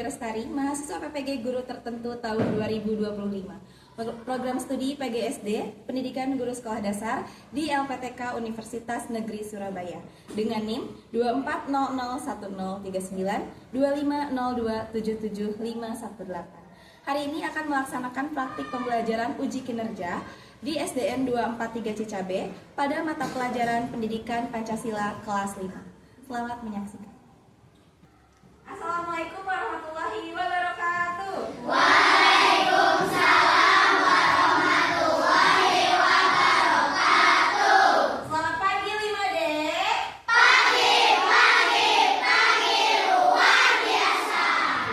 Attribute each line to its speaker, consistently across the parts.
Speaker 1: Lestari, mahasiswa PPG Guru Tertentu tahun 2025. Program studi PGSD, Pendidikan Guru Sekolah Dasar di LPTK Universitas Negeri Surabaya dengan NIM 24001039 2502775518. Hari ini akan melaksanakan praktik pembelajaran uji kinerja di SDN 243 Cicabe pada mata pelajaran Pendidikan Pancasila kelas 5. Selamat menyaksikan. Assalamualaikum warahmatullahi wabarakatuh.
Speaker 2: Waalaikumsalam warahmatullahi wabarakatuh.
Speaker 1: Selamat pagi 5D.
Speaker 2: Pagi luar biasa.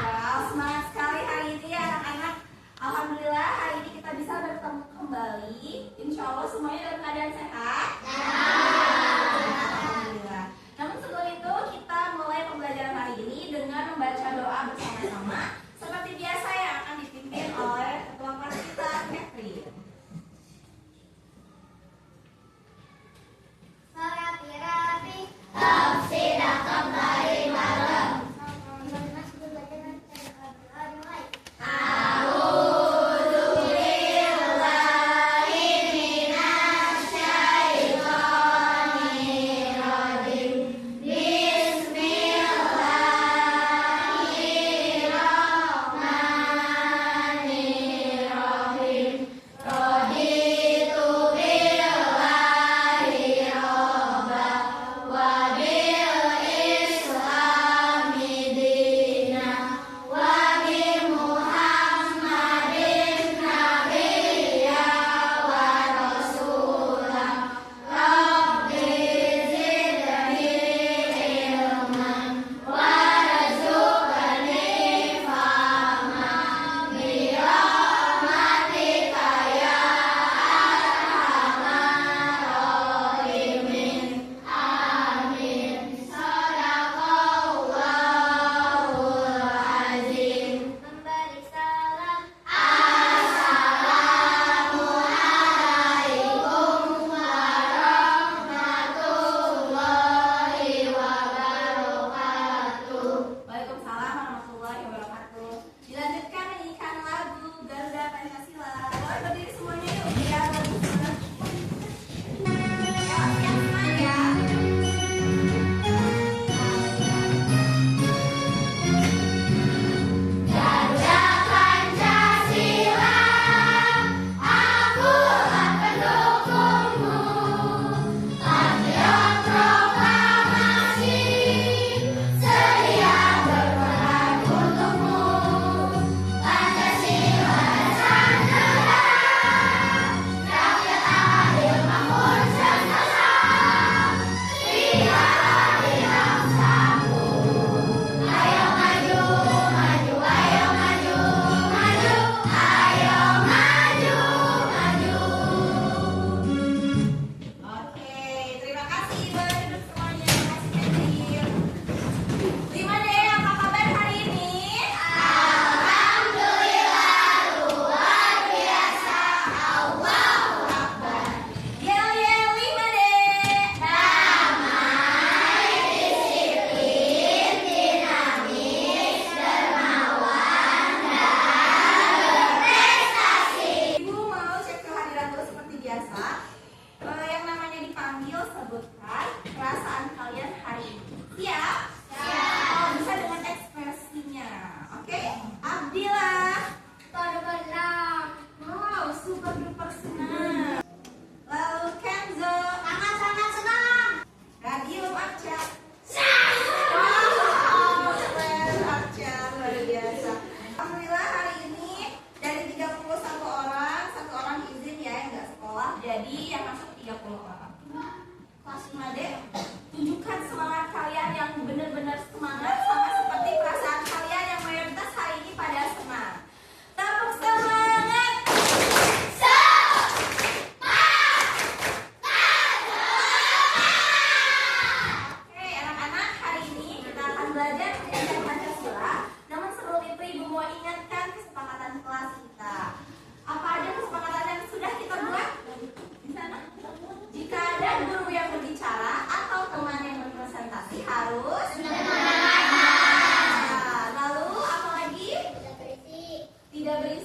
Speaker 1: Wow, semangat sekali hari ini ya anak-anak. Alhamdulillah hari ini kita bisa bertemu kembali. Insya Allah semuanya dalam keadaan sehat. Alhamdulillah. Namun sebelum itu kita mulai pembelajaran hari ini dengan membaca doa bersama-sama seperti biasa yang akan dipimpin oleh ketua kelas kita, Catherine.
Speaker 2: Rapi-rapi, tidak kembali malam. A'udzu billahi minas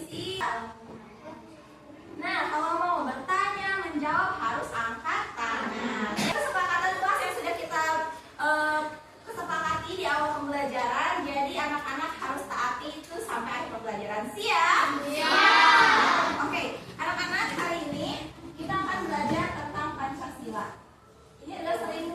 Speaker 1: permisi. Nah, kalau mau bertanya, menjawab harus angkat tangan. Kesepakatan kelas yang sudah kita kesepakati di awal pembelajaran. Jadi anak-anak harus taati itu sampai akhir pembelajaran. Siap? Siap. Oke, anak-anak, hari ini kita akan belajar tentang Pancasila. Ini adalah sering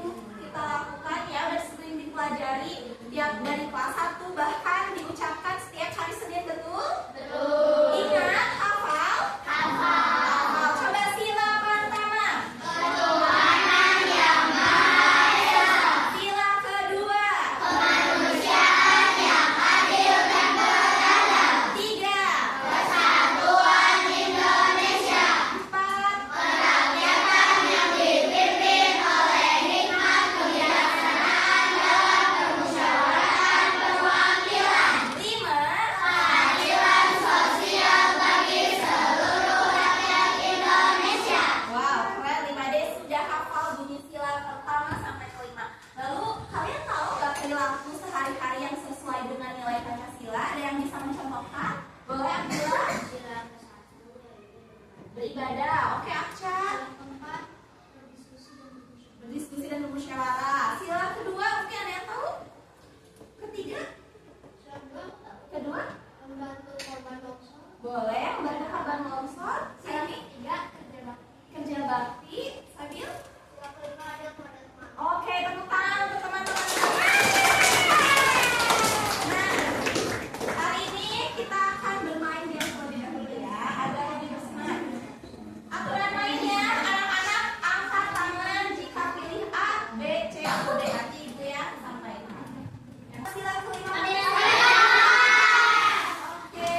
Speaker 1: kita lakukan ya, udah sering dipelajari tiap dari kelas 1, bahkan diucapkan setiap hari Senin, betul? Betul. Ingat, hafal? Hafal. Coba sila pertama. Ketuhanan yang Maha Esa. Sila kedua. Kemanusiaan yang adil dan beradab. 3. Persatuan Indonesia. 4. Kerakyatan yang dipimpin oleh hikmat kebijaksanaan dalam permusyawaratan perwakilan. 5. Keadilan sosial bagi seluruh rakyat Indonesia. Wow, keren. 5D sudah hafal bunyi sila pertama sampai ke-5. Lalu kalian tahu gak perilaku sehari-hari yang sesuai dengan nilai Pancasila? Ada yang bisa mencontohkan? Boleh Akila? Beribadah. Oke, Akca. Berdiskusi dan bermusyawarah. Sila kedua mungkin ada yang tahu? Ketiga? Kedua? Boleh, membantu korban longsor. Sabi? Kerja bakti. Sabil? Oke, tepuk tangan untuk teman-teman. Nah, hari ini kita akan bermain game terlebih dahulu ya, agar lebih bersemangat. Aturan mainnya, anak-anak angkat tangan jika pilih A, B, C, atau D. Nanti ibu ya sampaikan. Sila kelima. Oke,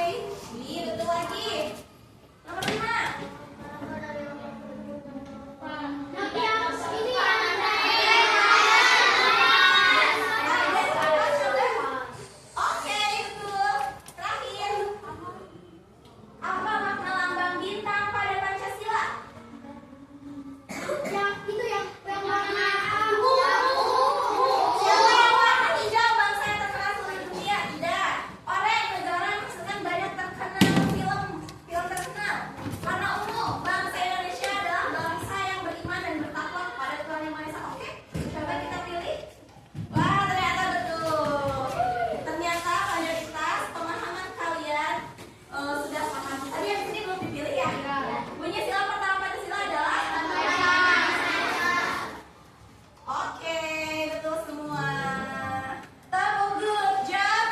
Speaker 1: ini betul lagi. Nomor 5. Oke, betul. Terakhir. Apa makna lambang bintang pada Pancasila? Siapa yang warna hijau bangsa yang terkenal seluruh dunia? Tidak. Oranye negara yang sedang banyak terkenal film terkenal. Warna ungu, bangsa Indonesia adalah bangsa yang beriman dan bertakwa kepada Tuhan Yang Maha Esa. Oke, coba kita pilih. Wah, ternyata betul. Ternyata mayoritas pemahaman kalian sudah paham. Tadi yang sini belum dipilih ya? Bunyi sila pertama Pancasila adalah Oke, betul semua. Tepuk good job.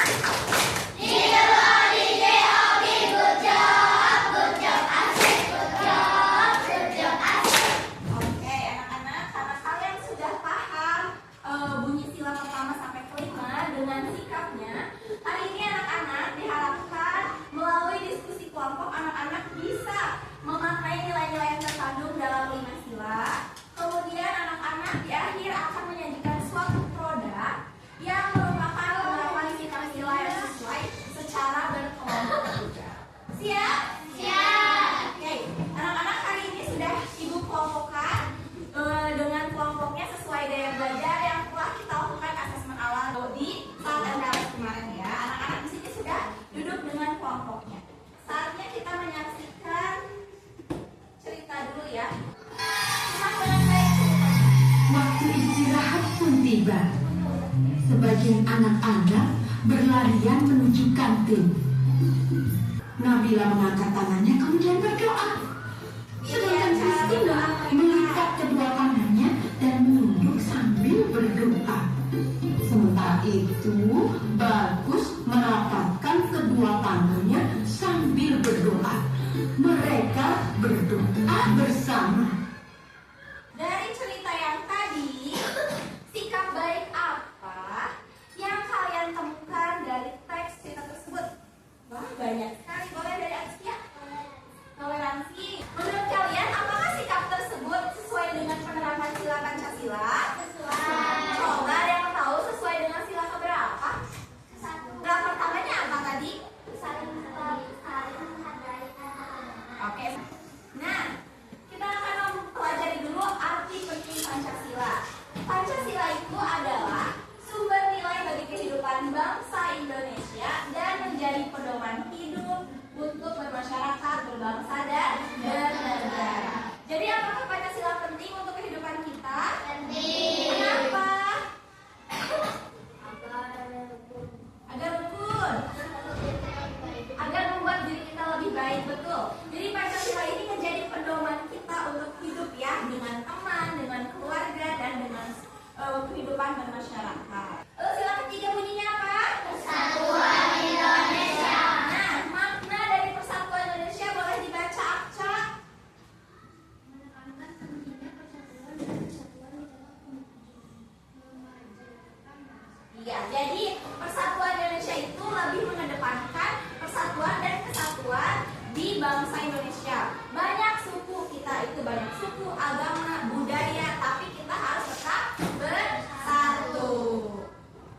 Speaker 1: Oke, anak-anak, karena kalian sudah paham bunyi sila pertama sampai ke-5 dengan sikapnya, hari ini anak-anak diharapkan melalui diskusi kelompok anak-anak bisa memaknai nilai-nilai yang terkandung dalam 5 sila. Kemudian anak-anak di akhir akan menyajikan suatu produk yang merupakan penerapan sikap sila yang sesuai secara berkelompok juga. Siap? Oke, anak-anak hari ini sudah ibu kelompokkan dengan kelompoknya sesuai daya belajar yang telah kita lakukan asesmen awal di saat MKS kemarin ya. Anak-anak di sini sudah duduk dengan kelompoknya. Saatnya kita menyaksikan cerita dulu ya. Simak dengan baik ceritanya.
Speaker 3: Waktu istirahat pun tiba. Sebagian anak-anak berlarian menuju kantin. Nabila mengangkat tangannya kemudian berdoa. Sedangkan Christina melipat kedua tangannya dan menunduk sambil berdoa. Sementara itu, Bagus merapatkan kedua tangannya sambil berdoa. Mereka berdoa bersama.
Speaker 1: Dari cerita yang tadi, sikap baik apa yang kalian temukan dari teks cerita tersebut? Wah, banyak sekali. Boleh dari Askia? Toleransi. Menurut kalian, apakah sikap tersebut sesuai dengan penerapan sila Pancasila? Sesuai. Coba ada yang tahu sesuai dengan sila keberapa? Sila pertamanya apa tadi? Saling menghargai. Oke. Nah, kita akan mempelajari dulu arti penting Pancasila. Pancasila itu adalah sumber nilai bagi kehidupan bangsa Indonesia dan menjadi pedoman hidup untuk bermasyarakat betul. Jadi Pancasila ini menjadi pedoman kita untuk hidup ya, dengan aman, dengan keluarga, dan dengan kehidupan bermasyarakat. Lalu sila ketiga bunyinya apa?
Speaker 2: Persatuan Indonesia.
Speaker 1: Nah, makna dari Persatuan Indonesia boleh dibaca Akca.
Speaker 2: Menekankan pentingnya persatuan dan kesatuan di dalam memajukan bangsa.
Speaker 1: Iya, jadi Persatuan Indonesia itu lebih mengedepankan persatuan dan kesatuan di bangsa Indonesia. Banyak suku kita itu, banyak suku, agama, budaya, tapi kita harus tetap bersatu.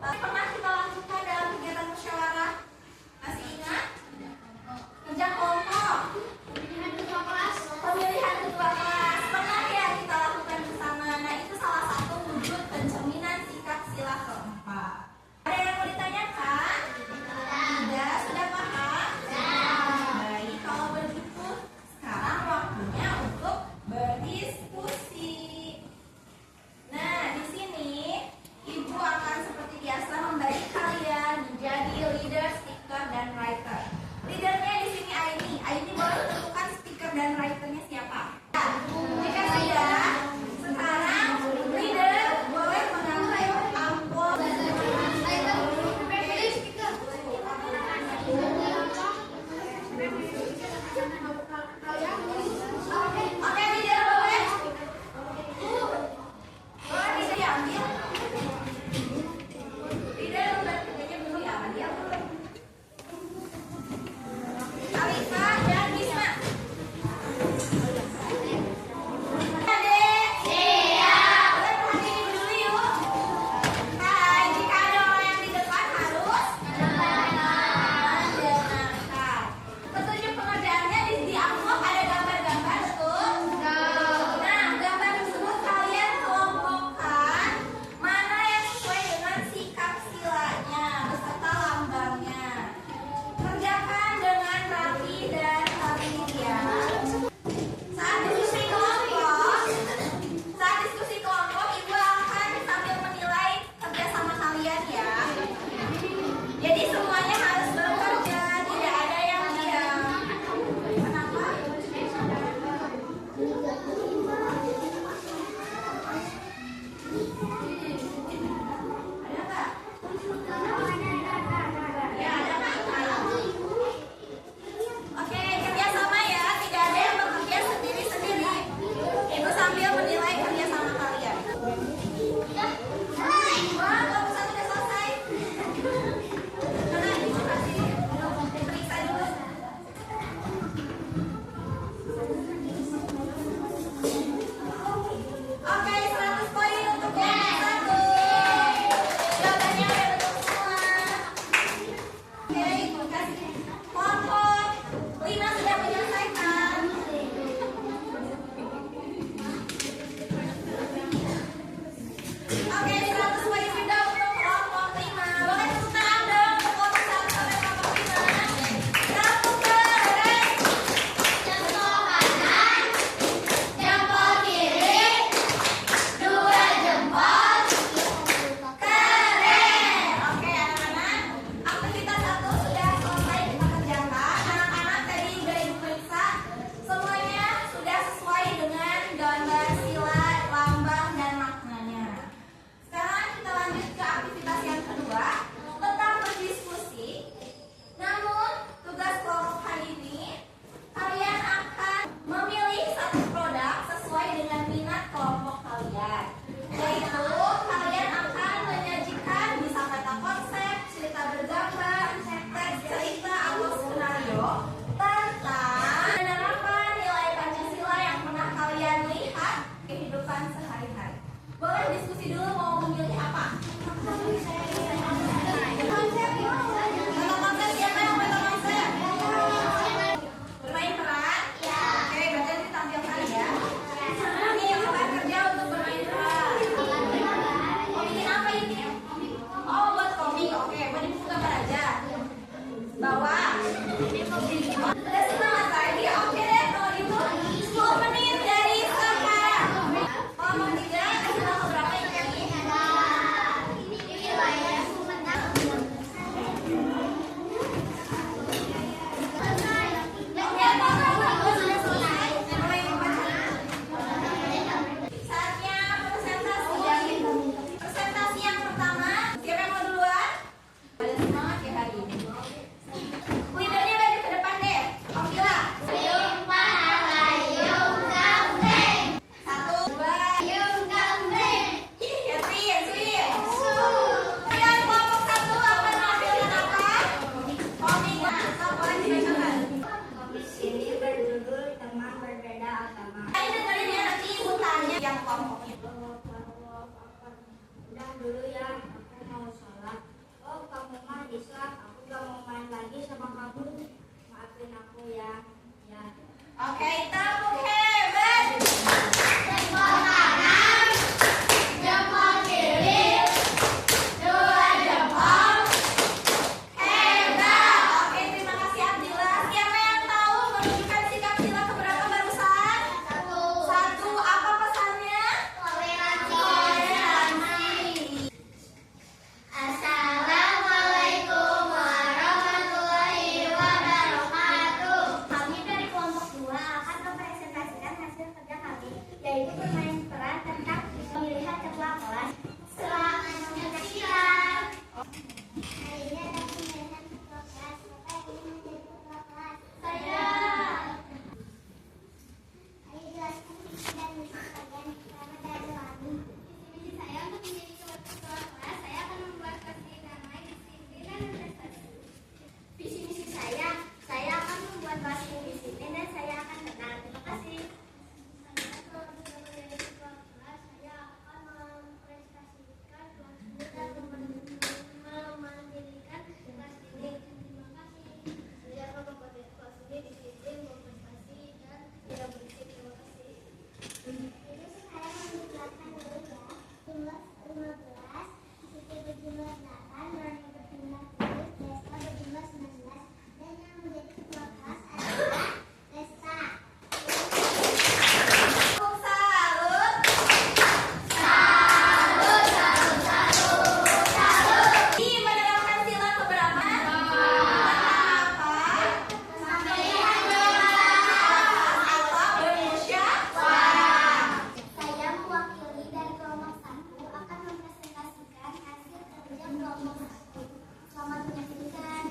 Speaker 1: Pernah kita lakukan dalam kegiatan musyawarah? Masih ingat? Kerja kelompok,
Speaker 2: Pemilihan ketua kelas.
Speaker 1: pemilihan ketua kelas. Pernah ya kita lakukan bersama. Nah, itu salah satu wujud pencerminan sikap sila keempat. Ada yang mau ditanyakan? Tidak, sudah paham? Baik, kalau begitu sekarang waktunya untuk berdiskusi. Nah, di sini
Speaker 2: agama.
Speaker 1: Ayo dengerin ya, nanti ibu tanya yang kelompoknya.
Speaker 2: Udah dulu ya, aku mau sholat. Oh, kamu mah Islam, aku gak mau main lagi sama kamu. Maafin aku ya. Ya.
Speaker 1: Oke, tepuk hebat.
Speaker 2: Jempol kanan, jempol kiri, dua jempol.
Speaker 1: Hebat. Oke, terima kasih Abdillah. Siapa yang tahu menunjukkan sikap sila keberapa barusan? Satu. Apa pesannya? Toleransi.
Speaker 2: Assalamualaikum warahmatullahi wabarakatuh. Kami dari kelompok 2 akan mempresentasikan hasil kerja kami, yaitu bermain peran tentang pemilihan ketua kelas. Selamat menyaksikan. Hari ini ada pemilihan ketua kelas. Siapa yang ingin menjadi ketua kelas? Saya. Ayo jelaskan visi dan misi kalian. Selamat dari kami. Visi saya untuk menjadi ketua kelas, saya akan membuat kelas damai, disiplin, dan prestasi. Visi misi saya akan membuat kelas disiplin dan saya akan tenang. Terima kasih. Saya kalau sudah menjadi ketua kelas, saya akan memprestasikan kelas ini dan memandirikan kelas ini. Terima kasih. Saya akan membuat kelas ini disiplin, berprestasi, dan tidak berisik. Terima kasih. Itu saya menjelaskan dulu ya. Jumlah 15, Siti berjumlah 8, Nurani berjumlah 7, Desta berjumlah 19, dan yang menjadi ketua kelas adalah Desta.
Speaker 1: Salut. Ini menerapkan sila keberapa? Apa? Allah Indonesia.
Speaker 2: Saya mewakili dari kelompok 1 akan mempresentasikan hasil kerja kelompok 1. Selamat menyaksikan.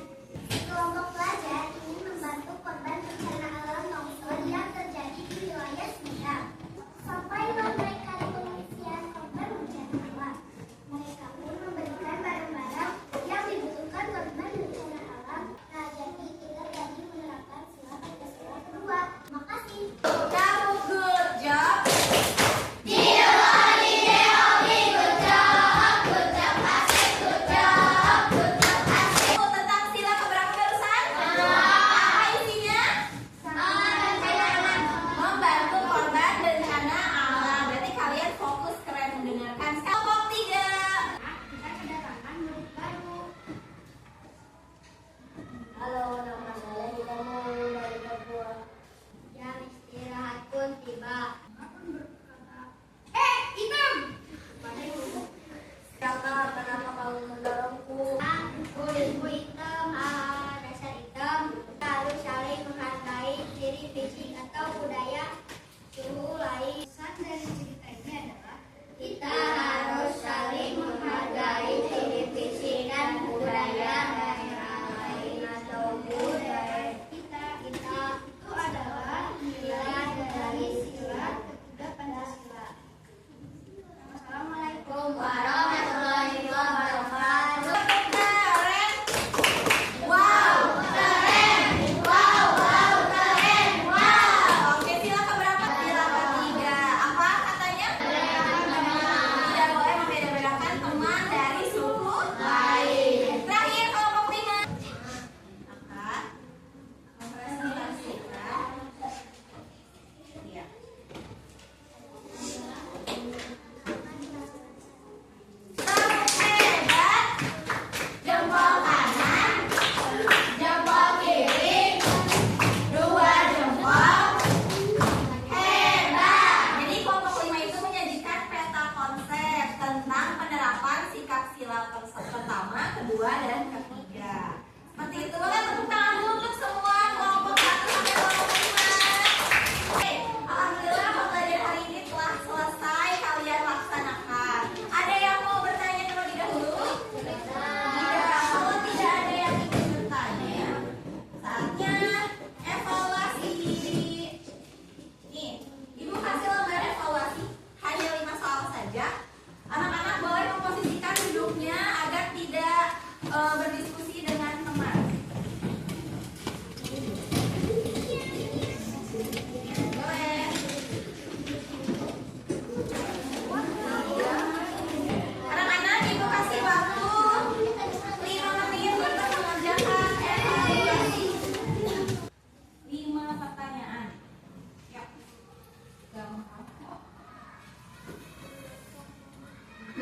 Speaker 2: Kelompok pelajar ingin membantu korban bencana alam longsor yang terjadi di wilayah Sumedang. Sampai memberikan pengungsian korban bencana alam. Mereka pun memberikan barang-barang yang dibutuhkan korban bencana alam. Nah, jadi kita tadi menerapkan sila Pancasila kedua. Makasih.
Speaker 1: Kamu good job. Tentang sila keberapa barusan? Apa isinya? Membantu korban bencana alam. Berarti kalian fokus keren mendengarkan. Kelompok 3.
Speaker 2: Kita kedatangan murid baru. Halo, nama saya Hidamo dari Papua. Jam istirahat pun tiba. Aku berkata, Hitam! Kenapa kamu mendorongku? Kulitku hitam, dasar hitam. Kita harus saling menghargai ciri fisik atau budaya suhu lain. Pesan dari cerita ini adalah kita harus saling menghargai ciri fisik dan budaya daerah lain atau budaya kita. Itu adalah nilai dari sila ketiga Pancasila. Assalamualaikum warahmatullahi wabarakatuh.
Speaker 1: Keren. Wow, keren. Wow, keren. Wow. Oke, sila keberapa? Sila ketiga. Apa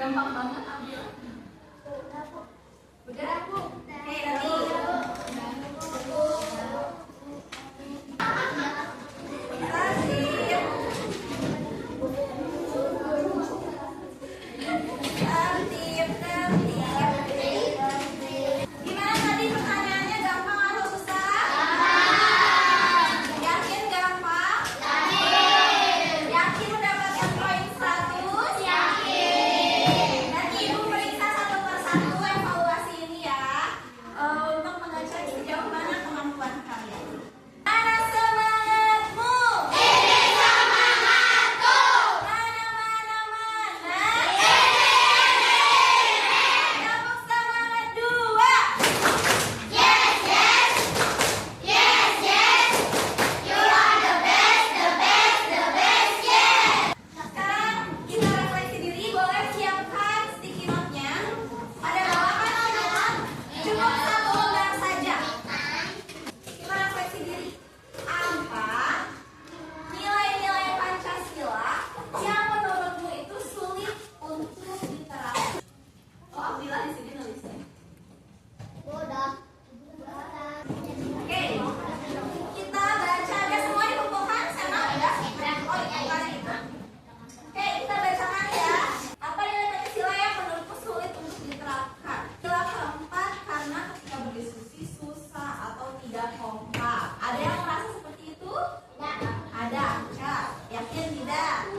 Speaker 1: Gampang banget ambil. Udah, Bu. Oke, nanti. Gimana tadi pertanyaannya, gampang atau susah? Yakin gampang? Yakin mendapatkan poin 100? Yakin. Nanti Ibu periksa satu persatu evaluasi ini ya, untuk mengecek sejauh mana kemampuan kalian. Mana semangatmu? Ini semangatku. Mana? Kelompok semangat 2.
Speaker 2: Yes, yes. Yes, yes. You are the best, the best, the best, yes.
Speaker 1: Sekarang kita refleksi diri, boleh siapkan sticky note-nya. Ada berapa teman-teman? Cukup 1 lembar saja. Kita refleksi diri. Apa nilai-nilai Pancasila yang menurutmu itu sulit untuk diterapkan? Oh, Abdillah di sini nulisnya.
Speaker 2: Udah.
Speaker 1: Oke, kita baca. Ada semua dikumpulkan sama udah? Oh, bukan itu. Oke, kita bacakan ya. Apa nilai Pancasila yang menurutmu sulit untuk diterapkan? Sila keempat, karena ketika berdiskusi susah atau tidak kompak. Ada yang merasa seperti itu? Ada. Ya, yakin tidak?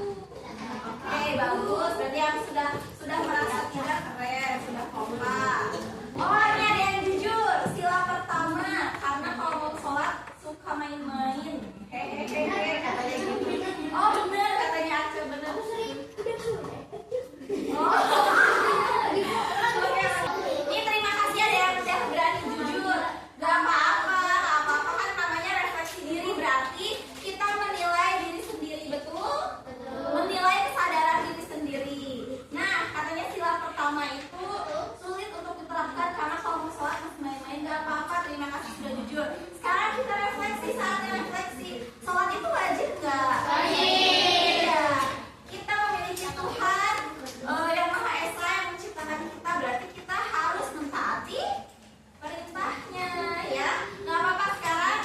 Speaker 1: Oke, bagus. Berarti yang sudah merasa tidak, keren, sudah kompak. Oh, ini ada yang jujur. Sila pertama, karena kalau mau sholat suka main-main. Hehehe, katanya gitu. Oh, bener, katanya Aca, bener. Oh. Oke. Ini terima kasih ada yang udah berani jujur. Gak apa-apa kan namanya refleksi diri, berarti kita menilai diri sendiri, betul? Menilai kesadaran diri sendiri. Nah, katanya sila pertama itu sulit untuk diterapkan karena kalau mau sholat masih main-main. Gak apa-apa, terima kasih sudah jujur. Sekarang kita refleksi, saatnya refleksi. Sholat itu wajib gak? Iya. Kita memiliki Tuhan yang Maha Esa yang menciptakan kita, berarti kita harus mentaati perintahnya ya. Gak apa-apa, sekarang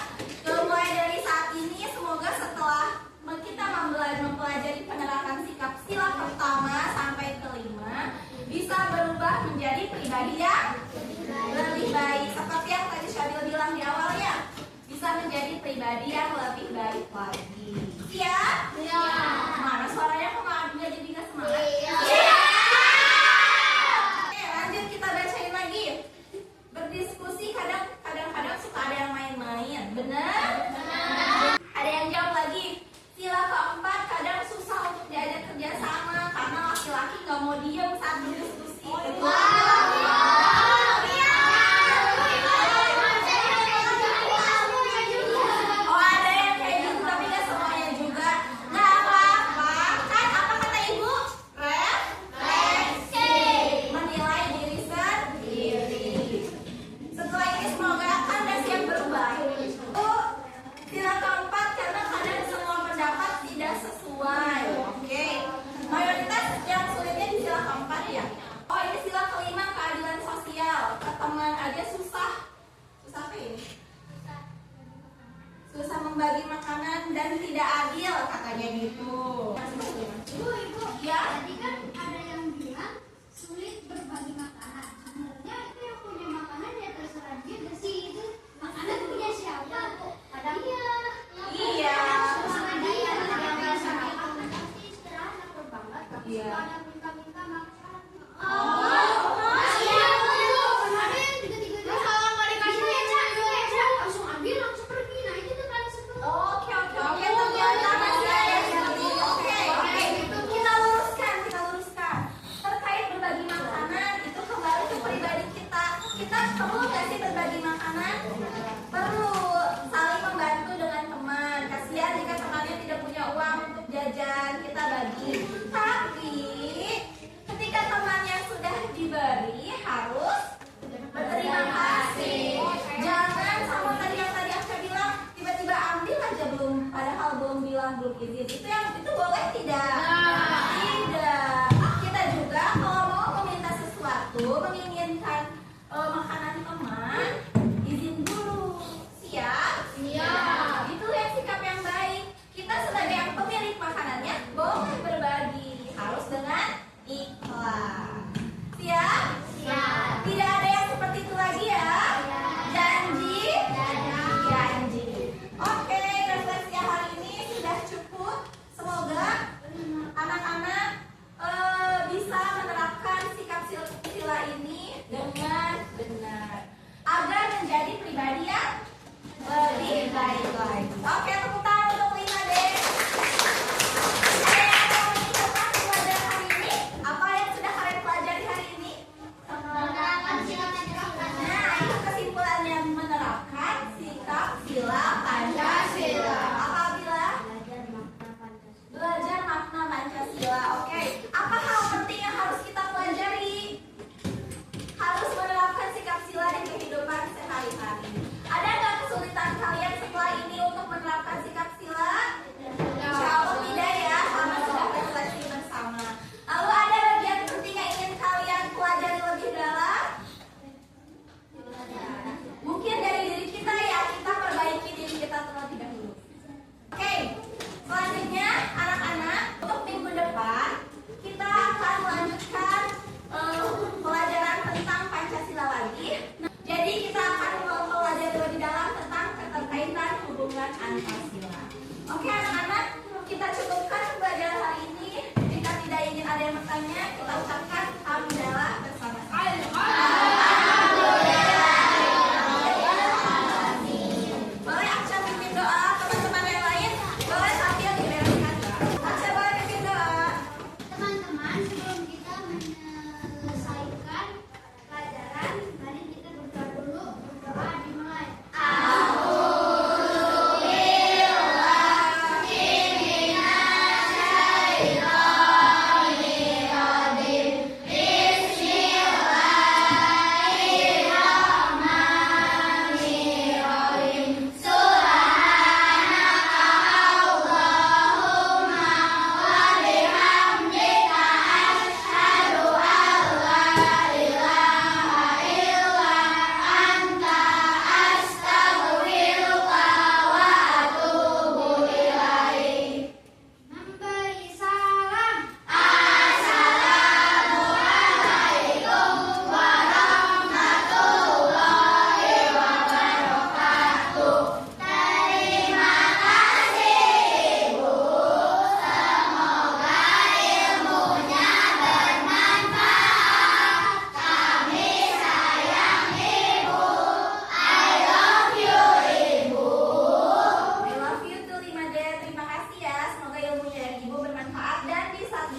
Speaker 1: mulai dari saat ini semoga setelah kita mempelajari penerapan sikap sila pertama sampai kelima bisa berubah menjadi pribadi yang lebih baik, seperti yang tadi Syabil bilang di awalnya, bisa menjadi pribadi yang lebih baik lagi. Siap?
Speaker 2: Iya.
Speaker 1: Mana suaranya kok nggak jadi nggak semangat?
Speaker 2: Iya.
Speaker 1: Oke, lanjut kita bacain lagi. Berdiskusi kadang-kadang suka ada yang main-main, benar? Ada yang jawab lagi. Sila keempat kadang susah untuk diajak kerja sama karena laki-laki nggak mau diem saat berdiskusi. Oh, ada yang kayak gitu tapi nggak semuanya juga. Nggak apa-apa. Kan apa kata ibu? Refleksi. Menilai diri sendiri. Setelah ini semoga Anda siap berubah. Sila keempat karena kadang semua pendapat tidak sesuai. Oke. Mayoritas yang sulitnya di sila keempat ya. Oh, ini sila kelima, keadilan sosial. Ke teman aja susah. Susah apa ini? Susah membagi makanan dan tidak adil katanya gitu.
Speaker 2: Ibu,
Speaker 1: Ya.
Speaker 2: tadi kan ada yang bilang sulit berbagi makanan. Sebenarnya itu yang punya makanan ya terserah dia gak sih, itu makanan punya siapa? Padahal
Speaker 1: Iya.
Speaker 2: sama dia yang biasa pasti istirahat aku banget. Tapi
Speaker 1: Iya.
Speaker 2: kalau ada minta-minta makan.
Speaker 1: Iya.
Speaker 2: Ada yang tiga-tiganya kalau nggak dikasih ya langsung ambil langsung pergi. Nah itu tuh kan sebel.
Speaker 1: Oke. Ternyata masih ada yang seperti itu. Oke. Kita luruskan. Terkait berbagi makanan itu kembali ke pribadi kita. Kita perlu nggak sih berbagi makanan? Perlu. Saling membantu dengan teman. Kasihan jika temannya tidak punya uang untuk jajan, kita bagi. Tapi ketika temannya sudah diberi harus berterima kasih. Jangan sama yang tadi aku bilang tiba-tiba ambil aja padahal belum bilang belum izin. Itu boleh tidak? Tidak. Kita juga kalau mau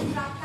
Speaker 1: interaksi